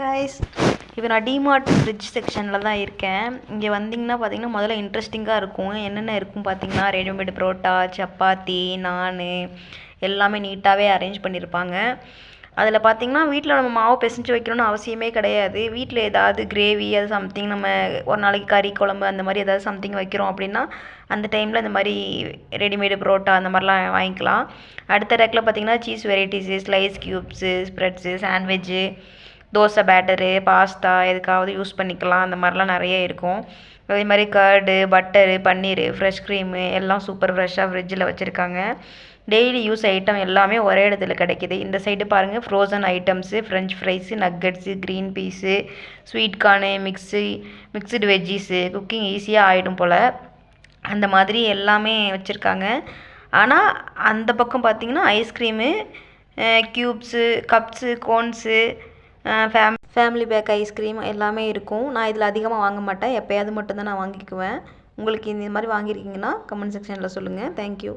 Guys, இப்போ நான் DMart fridge செக்ஷனில் தான் இருக்கேன். இங்கே வந்தீங்கன்னா பார்த்தீங்கன்னா முதல்ல இன்ட்ரெஸ்டிங்காக இருக்கும். என்னென்ன இருக்கும் பார்த்தீங்கன்னா, ரெடிமேட் புரோட்டா, சப்பாத்தி, நான் எல்லாமே நீட்டாகவே அரேஞ்ச் பண்ணியிருப்பாங்க. அதில் பார்த்தீங்கன்னா வீட்டில் நம்ம மாவு பிசைஞ்சு வைக்கணும்னு அவசியமே கிடையாது. வீட்டில் ஏதாவது கிரேவி அது சம்திங் நம்ம ஒரு நாளைக்கு கறி குழம்பு அந்த மாதிரி ஏதாவது சம்திங் வைக்கிறோம் அப்படின்னா அந்த டைமில் இந்த மாதிரி ரெடிமேடு புரோட்டா அந்த மாதிரிலாம் வாங்கிக்கலாம். அடுத்த ரேக்கில் பார்த்தீங்கன்னா cheese varieties, slice cubes, spreads, sandwich, dosa batter, pasta எதுக்காவது யூஸ் பண்ணிக்கலாம். அந்த மாதிரிலாம் நிறைய இருக்கும். அதே மாதிரி curd, butter, paneer, fresh cream எல்லாம் சூப்பர் ஃப்ரெஷ்ஷாக ஃப்ரிட்ஜில் வச்சுருக்காங்க. டெய்லி யூஸ் ஐட்டம் எல்லாமே ஒரே இடத்துல கிடைக்கிது. இந்த சைடு பாருங்கள், frozen items, French fries, nuggets, green peas, sweet corn, mixed veggies, cooking ஈஸியாக ஆகிடும் போல் அந்த மாதிரி எல்லாமே வச்சுருக்காங்க. ஆனால் அந்த பக்கம் பார்த்திங்கன்னா ice cream, cubes, cups, cones, family pack ice cream எல்லாமே இருக்கும். நான் இதில் அதிகமாக வாங்க மாட்டேன், எப்போயாவது மட்டும்தான் நான் வாங்கிக்குவேன். உங்களுக்கு இந்த மாதிரி வாங்கியிருக்கீங்கன்னா கமெண்ட் செக்ஷனில் சொல்லுங்கள். தேங்க்யூ.